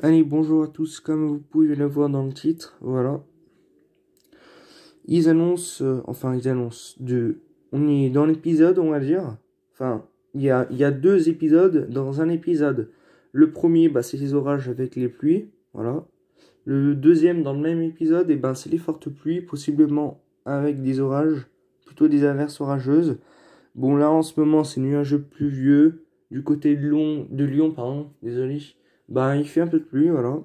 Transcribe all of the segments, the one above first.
Allez, bonjour à tous, comme vous pouvez le voir dans le titre, voilà. Ils annoncent, on est dans l'épisode, on va dire. Enfin, il y a deux épisodes dans un épisode. Le premier, c'est les orages avec les pluies, voilà. Le deuxième, dans le même épisode, c'est les fortes pluies, possiblement avec des orages, plutôt des averses orageuses. Bon, là, en ce moment, c'est nuageux pluvieux. Du côté de Lyon, pardon, désolé. Il fait un peu de pluie, voilà.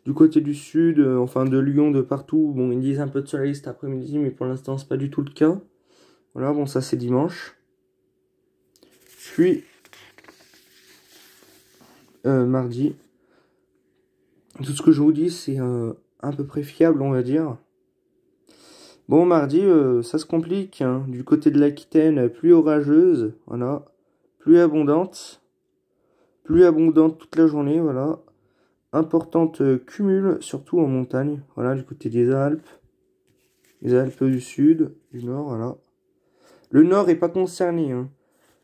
Du côté du sud, de Lyon, de partout, bon, ils disent un peu de soleil cet après-midi, mais pour l'instant, c'est pas du tout le cas. Voilà, bon, ça c'est dimanche. Puis, mardi, tout ce que je vous dis, c'est à peu près fiable, on va dire. Bon, mardi, ça se complique, hein. Du côté de l'Aquitaine, pluie orageuse, voilà. Pluie abondante toute la journée, voilà. Importante cumul, surtout en montagne, voilà, du côté des Alpes du sud, du nord, voilà. Le nord est pas concerné, hein.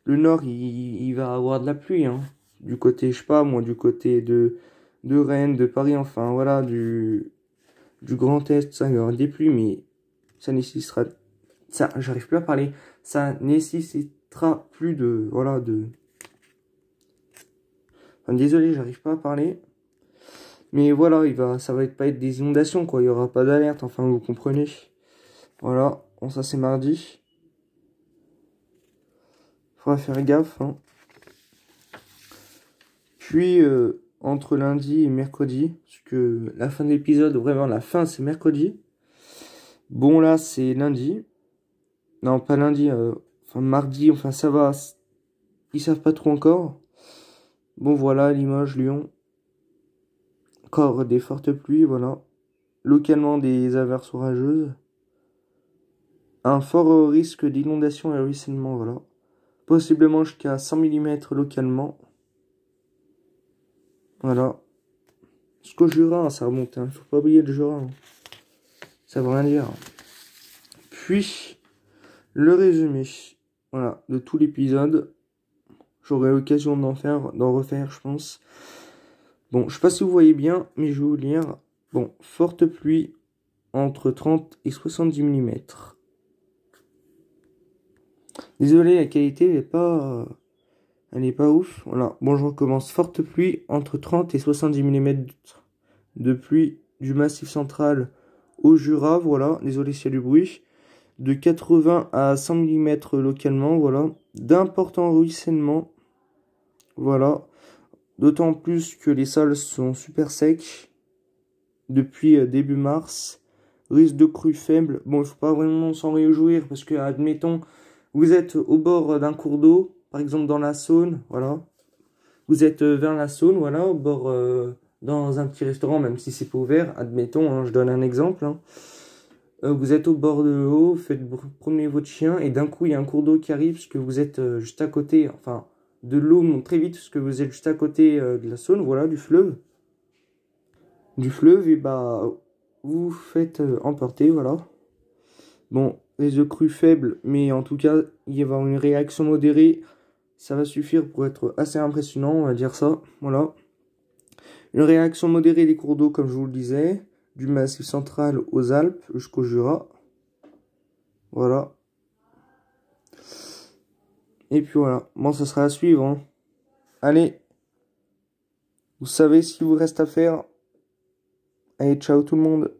Le nord, il va avoir de la pluie, hein. Du côté, je sais pas, moi, du côté de Rennes, de Paris, enfin, voilà, du Grand Est, ça, il y aura des pluies, mais ça nécessitera, ça, j'arrive plus à parler, ça nécessitera plus de, voilà, enfin, désolé, j'arrive pas à parler. Mais voilà, ça va pas être des inondations, quoi. Il y aura pas d'alerte, enfin, vous comprenez. Voilà, bon, ça c'est mardi. Faudra faire gaffe, hein. Puis, entre lundi et mercredi, parce que la fin de l'épisode, vraiment la fin c'est mercredi. Bon là c'est lundi. Non, pas lundi, mardi, enfin ça va. Ils savent pas trop encore. Bon voilà, Limoges, Lyon. Encore des fortes pluies, voilà. Localement des averses orageuses. Un fort risque d'inondation et ruissellement, voilà. Possiblement jusqu'à 100 mm localement. Voilà. Jusqu'au Jura, ça remonte, hein. Faut pas oublier le Jura, hein. Ça veut rien dire. Puis, le résumé, voilà, de tout l'épisode. J'aurai l'occasion d'en refaire, je pense. Bon, je sais pas si vous voyez bien, mais je vais vous lire. Bon, forte pluie entre 30 et 70 mm. Désolé, la qualité elle est pas ouf. Voilà, bon, je recommence. Forte pluie entre 30 et 70 mm de pluie du Massif central au Jura, voilà. Désolé s'il y a du bruit. De 80 à 100 mm localement, voilà. D'importants ruissellements, voilà. D'autant plus que les sols sont super secs depuis début mars. Risque de crue faible. Bon, il ne faut pas vraiment s'en réjouir parce que, admettons, vous êtes au bord d'un cours d'eau, par exemple dans la Saône, voilà. Vous êtes vers la Saône, voilà, au bord, dans un petit restaurant, même si c'est pas ouvert, admettons, hein, je donne un exemple, hein. Vous êtes au bord de l'eau, faites promener votre chien, et d'un coup, il y a un cours d'eau qui arrive, parce que vous êtes juste à côté, enfin, de l'eau monte très vite, parce que vous êtes juste à côté de la Saône, voilà, du fleuve. Et vous vous faites emporter, voilà. Bon, risque de crue faible, mais en tout cas, il va y avoir une réaction modérée, ça va suffire pour être assez impressionnant, on va dire ça, voilà. Une réaction modérée des cours d'eau, comme je vous le disais, du Massif central aux Alpes jusqu'au Jura. Voilà. Et puis voilà. Bon, ça sera à suivre, hein. Allez. Vous savez ce qu'il vous reste à faire. Allez, ciao tout le monde.